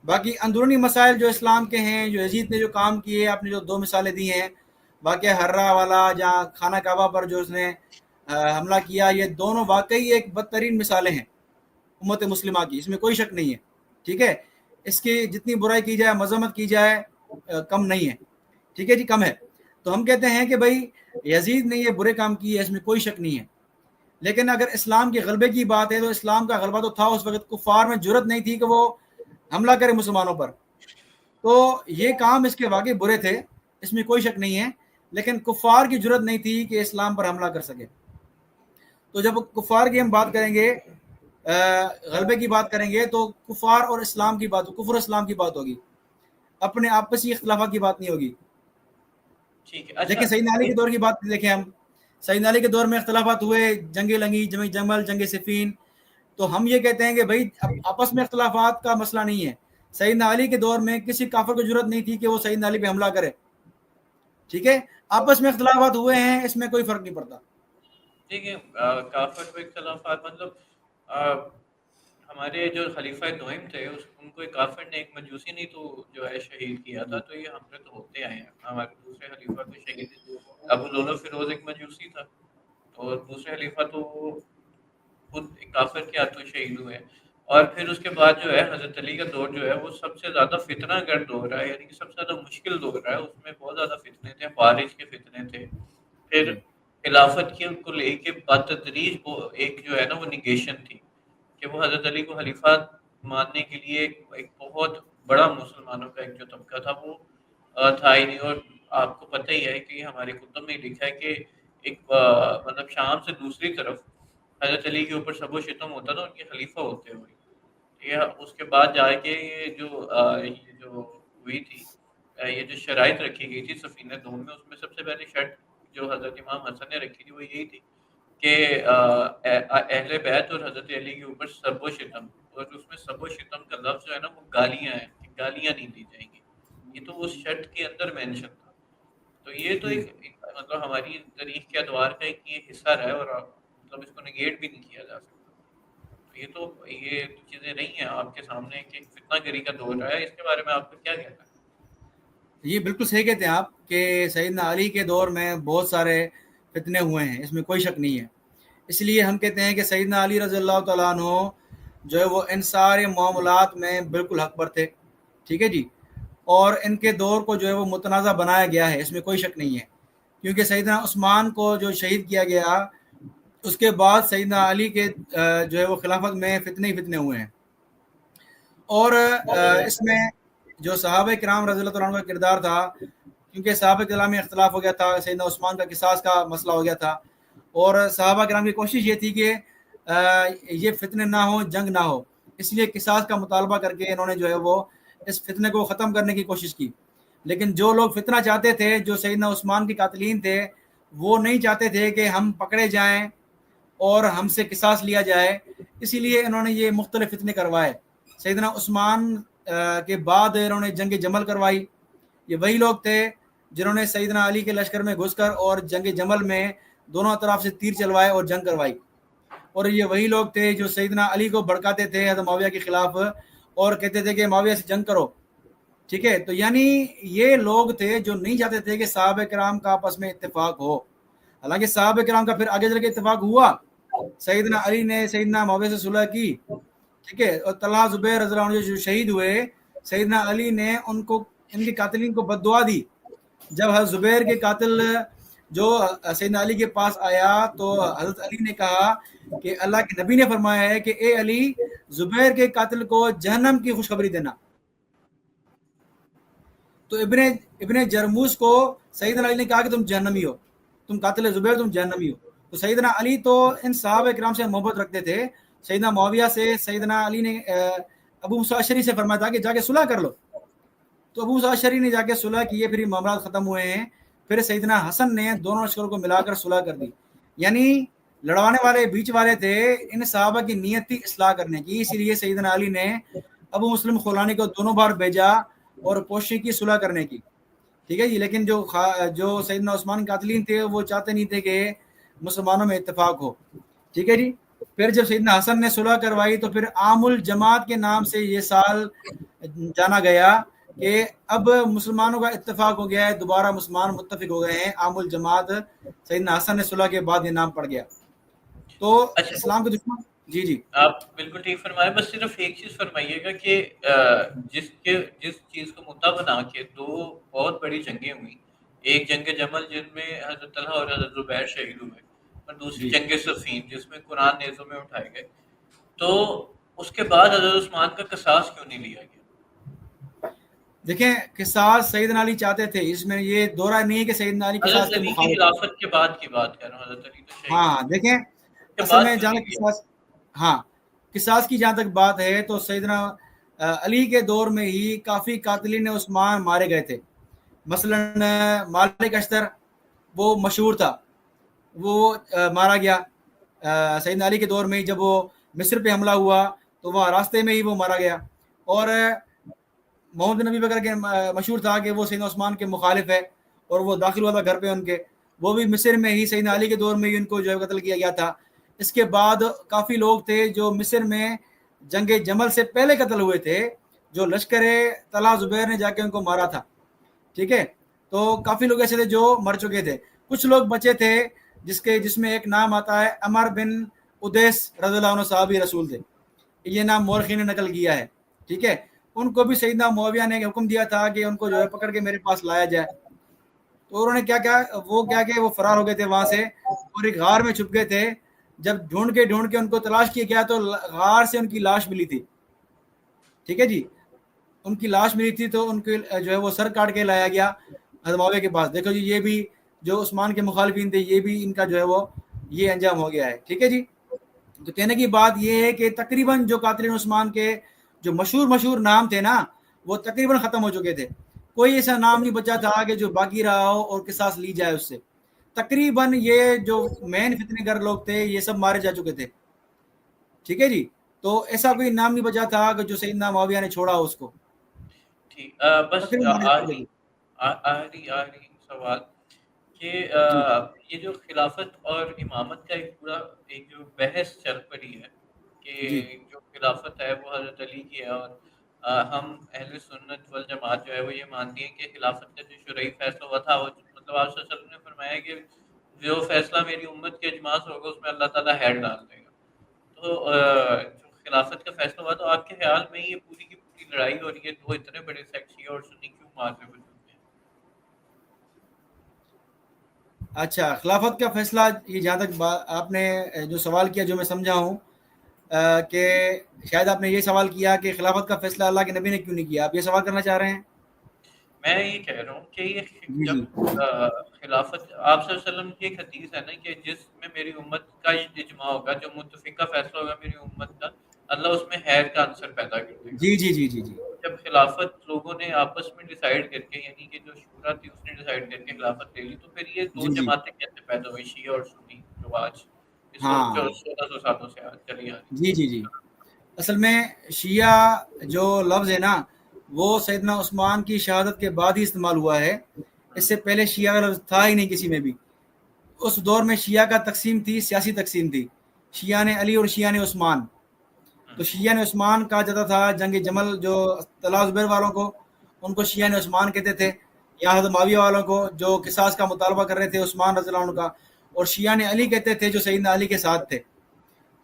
باقی اندرونی مسائل جو اسلام کے ہیں، جو یزید نے جو کام کیے، آپ نے جو 2 مثالیں دی ہیں، واقعہ ہررا والا جہاں خانہ کعبہ پر جو اس نے حملہ کیا، یہ دونوں واقعی ایک بدترین مثالیں ہیں امت مسلمہ کی، اس میں کوئی شک نہیں ہے، ٹھیک ہے، اس کی جتنی برائی کی جائے، مذمت کی جائے، کم نہیں ہے، ٹھیک ہے جی، کم ہے۔ تو ہم کہتے ہیں کہ بھائی یزید نے یہ برے کام کیے، اس میں کوئی شک نہیں ہے، لیکن اگر اسلام کے غلبے کی بات ہے تو اسلام کا غلبہ تو تھا، اس وقت کفار میں جرت نہیں تھی کہ وہ حملہ کرے مسلمانوں پر، تو یہ کام اس کے واقعی برے تھے، اس میں کوئی شک نہیں ہے، لیکن کفار کی جرت نہیں تھی کہ اسلام پر حملہ کر سکے۔ تو جب کفار کی ہم بات کریں گے، غلبے کی بات کریں گے، تو کفار اور اسلام کی بات، کفر اسلام کی بات ہوگی، اپنے آپسی اختلافات کی بات نہیں ہوگی۔ ٹھیک ہے، اچھا دیکھیں سیدنا علی کے دور کی بات دیکھیں ہم، سیدنا علی کے دور میں اختلافات ہوئے، جنگ لنگی، جنگ جمل، جنگ صفین، تو ہم یہ کہتے ہیں کہ بھائی اب آپس میں اختلافات کا مسئلہ نہیں ہے. سیدنا علی کے دور میں کسی کافر کو ضرورت نہیں تھی کہ وہ سیدنا علی پہ حملہ کرے. ٹھیک ہے، آپس میں اختلافات ہوئے ہیں، اس میں کوئی فرق نہیں پڑتا. دیکھیں کافر پہ اختلافات مطلب ہمارے جو خلیفہ دوئم تھے ان کو ایک کافر نے ایک مجوسی نہیں تو جو ہے شہید کیا تھا، تو یہ ہم سے تو ہوتے آئے ہیں. ہمارے دوسرے خلیفہ کو شہید ابو لولو فیروز ایک مجوسی تھا، اور دوسرے خلیفہ تو خود ایک کافر کے ہاتھوں شہید ہوئے. اور پھر اس کے بعد جو ہے حضرت علی کا دور جو ہے وہ سب سے زیادہ فتنہ گرد دور رہا ہے، یعنی کہ سب سے زیادہ مشکل دور رہا ہے. اس میں بہت زیادہ فتنے تھے، بارش کے فتنے تھے. پھر جی خلافت کی کو لے کے بتدریج وہ ایک جو ہے نا وہ نگیشن تھی کہ وہ حضرت علی کو خلیفہ ماننے کے لیے ایک بہت بڑا مسلمانوں کا ایک جو طبقہ تھا وہ تھا ہی نہیں. اور آپ کو پتہ ہی ہے کہ یہ ہمارے کتب میں لکھا ہے کہ ایک مطلب شام سے دوسری طرف حضرت علی کے اوپر سب و شتم ہوتا تھا ان کے خلیفہ ہوتے ہوئے. یہ اس کے بعد جا کے یہ جو ہوئی تھی یہ جو شرائط رکھی گئی تھی سفینہ دوم میں، اس میں سب سے پہلی شرط جو حضرت امام حسن نے رکھی تھی وہ یہی تھی کہ اہل بیت اور حضرت علی کے اوپر سب و شتم، اور اس میں سب و شتم کا لفظ جو ہے نا وہ گالیاں ہیں کہ گالیاں نہیں دی جائیں گی. یہ تو اس شرط کے اندر مینشن تھا. تو یہ تو ایک مطلب ہماری تاریخ کے ادوار کا ایک یہ حصہ رہا ہے، اور مطلب اس کو نگیٹ بھی نہیں کیا جا سکتا. تو یہ چیزیں نہیں ہیں آپ کے سامنے کہ فتنہ گری کا دور رہا ہے. اس کے بارے میں آپ کو کیا کہنا ہے؟ یہ بالکل صحیح کہتے ہیں آپ کہ سیدنا علی کے دور میں بہت سارے فتنے ہوئے ہیں، اس میں کوئی شک نہیں ہے. اس لیے ہم کہتے ہیں کہ سیدنا علی رضی اللہ تعالیٰ عنہ جو ہے وہ ان سارے معاملات میں بالکل حق پر تھے. ٹھیک ہے جی، اور ان کے دور کو جو ہے وہ متنازع بنایا گیا ہے، اس میں کوئی شک نہیں ہے. کیونکہ سیدنا عثمان کو جو شہید کیا گیا اس کے بعد سیدنا علی کے جو ہے وہ خلافت میں فتنے ہی فتنے ہوئے ہیں. اور اس میں جو صحابہ کرام رضی اللہ عنہ کا کردار تھا، کیونکہ صحابہ کرام میں اختلاف ہو گیا تھا، سیدنا عثمان کا قصاص کا مسئلہ ہو گیا تھا، اور صحابہ کرام کی کوشش یہ تھی کہ یہ فتنے نہ ہو، جنگ نہ ہو. اس لیے قصاص کا مطالبہ کر کے انہوں نے جو ہے وہ اس فتنے کو ختم کرنے کی کوشش کی. لیکن جو لوگ فتنہ چاہتے تھے، جو سیدنا عثمان کے قاتلین تھے، وہ نہیں چاہتے تھے کہ ہم پکڑے جائیں اور ہم سے قصاص لیا جائے. اسی لیے انہوں نے یہ مختلف فتنے کروائے. سیدنا عثمان کے بعد انہوں نے جنگ جمل کروائی. یہ وہی لوگ تھے جنہوں نے سیدنا علی کے لشکر میں گھس کر اور جنگ جمل میں دونوں طرف سے تیر چلوائے اور جنگ کروائی. اور یہ وہی لوگ تھے جو سیدنا علی کو بھڑکاتے تھے حضرت معاویہ کے خلاف اور کہتے تھے کہ معاویہ سے جنگ کرو. ٹھیک ہے، تو یعنی یہ لوگ تھے جو نہیں چاہتے تھے کہ صحابہ کرام کا آپس میں اتفاق ہو. حالانکہ صحابہ کرام کا پھر آگے چل کے اتفاق ہوا. سیدنا علی نے سیدنا معاویہ سے صلح کی. ٹھیک ہے، اور طلحہ زبیر رضی اللہ عنہ جو شہید ہوئے، سیدنا علی نے ان کے قاتلین کو بد دعا دی. جب حضرت زبیر کے قاتل جو سیدنا علی کے پاس آیا تو حضرت علی نے کہا کہ اللہ کے نبی نے فرمایا ہے کہ اے علی، زبیر کے قاتل کو جہنم کی خوشخبری دینا. تو ابن جرموس کو سیدنا علی نے کہا کہ تم جہنمی ہو، تم قاتل زبیر، تم جہنمی ہو. تو سیدنا علی تو ان صحابہ کرام سے محبت رکھتے تھے. سیدنا معاویہ سے سیدنا علی نے ابو موسیٰ اشعری سے فرمایا تھا کہ جا کے صلح کر لو. تو ابو موسیٰ اشعری نے جا کے صلح کی، پھر یہ معاملات ختم ہوئے ہیں. پھر سیدنا حسن نے دونوں لشکروں کو ملا کر صلح کر دی. یعنی لڑوانے والے بیچ والے تھے، ان صحابہ کی نیت تھی اصلاح کرنے کی. اسی لیے سیدنا علی نے ابو مسلم خولانی کو دونوں بار بھیجا اور کوشش کی صلح کرنے کی. ٹھیک ہے جی، لیکن جو سیدنا عثمان قاتلین تھے وہ چاہتے نہیں تھے کہ مسلمانوں میں اتفاق ہو. ٹھیک ہے جی، پھر جب سیدنا حسن نے صلح کروائی تو پھر عام الجماعت کے نام سے یہ سال جانا گیا کہ اب مسلمانوں کا اتفاق ہو گیا ہے، دوبارہ مسلمان متفق ہو گئے ہیں. عام الجماعت سیدنا حسن نے صلح کے بعد یہ نام پڑ گیا. تو اچھا، اسلام کے دشمن جی آپ بالکل ٹھیک فرمائے. بس صرف ایک چیز فرمائیے گا کہ جس چیز کو مدعا بنا کے دو بہت بڑی جنگیں ہوئی، ایک جنگ جمل جن میں حضرت طلحہ اور حضرت زبیر شہید ہوئے، اور دوسری جی جنگ صفین جس میں قرآن نیزوں میں اٹھائے گئے، تو اس کے بعد حضرت عثمان کا قصاص کیوں نہیں لیا گیا؟ دیکھیں، قصاص سیدنا علی چاہتے تھے. اس میں یہ دورہ نہیں ہے کہ سیدنا علی قصاص حضرت کے علی کی مخالف. خلافت کے بعد کی بات کر رہا ہوں، حضرت علی تو شہید ہاں دیکھیں، کے اصل بعد میں کیوں جہاں نہیں تک لیا؟ قصاص کی جہاں تک بات ہے تو سیدنا علی کے دور میں ہی کافی قاتلین عثمان مارے گئے تھے. مثلا مالک اشتر وہ مشہور تھا. وہ مارا گیا سیدنا علی کے دور میں ہی، جب وہ مصر پہ حملہ ہوا تو وہاں راستے میں ہی وہ مارا گیا. اور محمد نبی بکر کے مشہور تھا کہ وہ سیدنا عثمان کے مخالف ہے، اور وہ داخل ہوا تھا گھر پہ ان کے، وہ بھی مصر میں ہی سیدنا علی کے دور میں ہی ان کو جو ہے قتل کیا گیا تھا. اس کے بعد کافی لوگ تھے جو مصر میں جنگ جمل سے پہلے قتل ہوئے تھے، جو لشکر طلحہ زبیر نے جا کے ان کو مارا تھا. ٹھیک ہے، تو کافی لوگ ایسے تھے جو مر چکے تھے. کچھ لوگ بچے تھے جس میں ایک نام آتا ہے عمر بن ادیس رضی اللہ عنہ، صحابی رسول تھے. یہ نام مورخین نے نقل کیا ہے. ٹھیک ہے، ان کو بھی سیدنا معاویہ نے حکم دیا تھا کہ ان کو جو ہے پکڑ کے میرے پاس لایا جائے. تو انہوں نے کیا کہ وہ فرار ہو گئے تھے وہاں سے، اور ایک غار میں چھپ گئے تھے. جب ڈھونڈ کے ان کو تلاش کیا گیا تو غار سے ان کی لاش ملی تھی. ٹھیک ہے جی، ان کی لاش ملی تھی، تو ان کے جو ہے وہ سر کاٹ کے لایا گیا حضرت معاویہ کے پاس. دیکھو جی، یہ بھی جو عثمان کے مخالفین تھے، یہ بھی ان کا جو ہے وہ یہ انجام ہو گیا ہے. ٹھیک ہے جی، تو کہنے کی بات یہ ہے کہ تقریباً جو قاتلین عثمان کے جو مشہور نام تھے نا، وہ تقریباً ختم ہو چکے تھے. کوئی ایسا نام نہیں بچا تھا کہ جو باقی رہا ہو اور قصاص لی جائے اس سے. تقریباً یہ جو مین فتنے گر لوگ تھے یہ سب مارے جا چکے تھے. ٹھیک ہے جی، تو ایسا کوئی نام نہیں بچا تھا کہ جو سیدنا معاویہ نے چھوڑا اس کو. ٹھیک، بس تقریباً مارے جا چکے تھے. آخری سوال کہ جی یہ جو خلافت اور امامت کا ایک جو بحث چل پڑی ہے کہ جی جو خلافت ہے وہ حضرت علی کی ہے، اور ہم اہل سنت والجماعت جو ہے وہ یہ مانتی ہیں کہ خلافت کا جو شرعی فیصلہ ہوا تھا، وہ مطلب آپ صلی اللہ علیہ وسلم نے فرمایا کہ جو فیصلہ میری امت کے اجماع سے ہوگا اس میں اللہ تعالیٰ ہیڈ ڈال دے گا. تو جو خلافت کا فیصلہ ہوا، تو آپ کے خیال میں یہ پوری کی پوری لڑائی ہو رہی ہے، دو اتنے بڑے سیکسی اور سنی کیوں مار رہے ہیں؟ اچھا، خلافت کا فیصلہ، یہ جہاں تک آپ نے جو سوال کیا، جو میں سمجھا ہوں کہ شاید آپ نے یہ سوال کیا کہ خلافت کا فیصلہ اللہ کے نبی نے کیوں نہیں کیا. آپ یہ سوال کرنا چاہ رہے ہیں؟ میں یہ کہہ رہا ہوں کہ یہ جی جب جی خلافت آپ صلی اللہ علیہ وسلم کی ایک حدیث ہے نا کہ جس میں میری امت کا اجماع ہوگا، جو متفقہ فیصلہ ہوگا میری امت کا، اللہ اس میں خیر کا عنصر پیدا کر دے گا. جی جی جی جی جی جب خلافت لوگوں نے آپس میں ڈیسائیڈ کر کے، یعنی کہ جو شورا تھی اس نے ڈیسائیڈ کر کے خلافت لے لی، تو پھر یہ دو جی جی جماعتیں کیسے پیدا ہوئی، شیعہ اور سنی، جو آج ہاں، 1600 سالوں سے چلی آ رہی. جی جی جی. اصل میں شیعہ جو لفظ ہے نا، وہ سیدنا عثمان کی شہادت کے بعد ہی استعمال ہوا ہے. اس سے پہلے شیعہ کا لفظ تھا ہی نہیں کسی میں بھی. اس دور میں شیعہ کا تقسیم تھی، سیاسی تقسیم تھی. شیعہ نے علی اور شیعہ نے عثمان. تو شیعہ نے عثمان کہا جاتا تھا. جنگ جمل جو طلحہ زبیر والوں کو، ان کو شیعہ نے عثمان کہتے تھے. یا حضرت معاویہ والوں کو جو قصاص کا مطالبہ کر رہے تھے، عثمان رضی اللہ عنہ کا. اور شیعہ نے علی کہتے تھے جو سیدنا علی کے ساتھ تھے.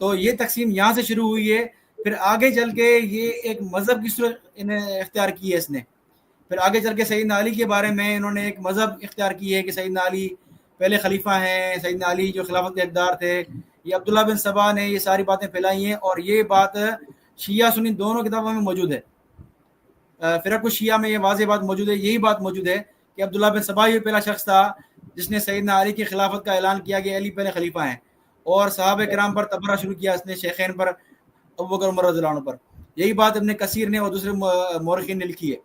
تو یہ تقسیم یہاں سے شروع ہوئی ہے. پھر آگے چل کے یہ ایک مذہب کی صورت انہیں اختیار کی ہے اس نے. پھر آگے چل کے سیدنا علی کے بارے میں انہوں نے ایک مذہب اختیار کی ہے کہ سیدنا علی پہلے خلیفہ ہیں، سیدنا علی جو خلافت کے حقدار تھے. یہ عبداللہ بن سبا نے یہ ساری باتیں پھیلائی ہیں، اور یہ بات شیعہ سنی دونوں کتابوں میں موجود ہے. فرق الشیعہ میں یہ واضح بات موجود ہے، یہی بات موجود ہے کہ عبداللہ بن سبا یہ پہلا شخص تھا جس نے سیدنا علی کی خلافت کا اعلان کیا کہ علی پہلے خلیفہ ہیں، اور صحابہ کرام پر تبرہ شروع کیا اس نے، شیخین پر، ابوبکر عمر رضی اللہ عنہ پر. یہی بات ابن کثیر نے اور دوسرے مورخین نے لکھی ہے.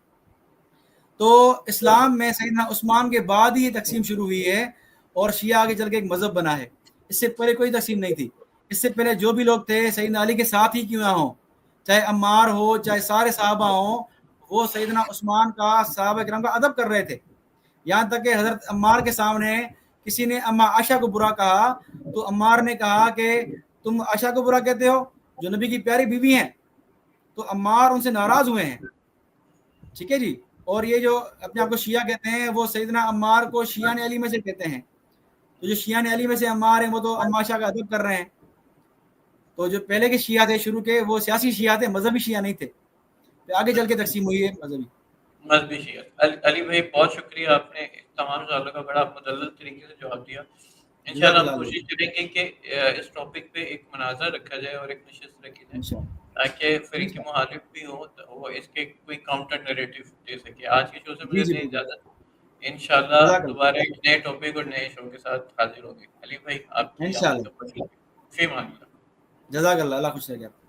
تو اسلام میں سیدنا عثمان کے بعد ہی یہ تقسیم شروع ہوئی ہے، اور شیعہ آگے چل کے ایک مذہب بنا ہے. اس سے پہلے کوئی تقسیم نہیں تھی. اس سے پہلے جو بھی لوگ تھے سیدنا علی کے ساتھ ہی کیوں نہ ہوں، چاہے عمار ہو، چاہے سارے صحابہ ہوں، وہ سیدنا عثمان کا، صحابہ کرام کا ادب کر رہے تھے. یہاں تک کہ حضرت عمار کے سامنے کسی نے اما عائشہ کو برا کہا، تو عمار نے کہا کہ تم عائشہ کو برا کہتے ہو جو نبی کی پیاری بیوی ہیں. تو عمار ان سے ناراض ہوئے ہیں. ٹھیک ہے جی. اور یہ جو اپنے آپ کو شیعہ کہتے ہیں، وہ سیدنا عمار کو شیعہ نے علی میں سے کہتے ہیں. تو جو شیعہ نے علی میں سے عمار ہیں، وہ تو اما عائشہ کا ادب کر رہے ہیں. تو جو پہلے کے شیعہ تھے شروع کے، وہ سیاسی شیعہ تھے، مذہبی شیعہ نہیں تھے. پھر آگے چل کے تقسیم ہوئی ہے مذہبی. مذہبی شیعہ. علی بھائی بہت شکریہ، آپ نے تمام سوالوں کا بڑا مدلل طریقے سے جواب دیا. جزاک انشاءاللہ ہم اللہ علیہ. کوشش کریں گے کہ اس ٹاپک پہ ایک مناظرہ رکھا جائے اور ایک نشست رکھی جائے، انشاءاللہ تاکہ فریق انشاءاللہ. مخالف بھی ہو تو وہ اس کے کوئی کاؤنٹر نیریٹو دے سکے. آج کے شو سے جی مجھے جی دیں بالکل. اجازت. انشاءاللہ جزاک اللہ. دوبارہ ایک نئے ٹاپک اور نئے شو کے ساتھ حاضر ہوں گے. علی بھائی آپ کی آمد انشاءاللہ. کا بہت شکریہ. فی امان اللہ. جزاک اللہ. اللہ خوش رکھے آپ.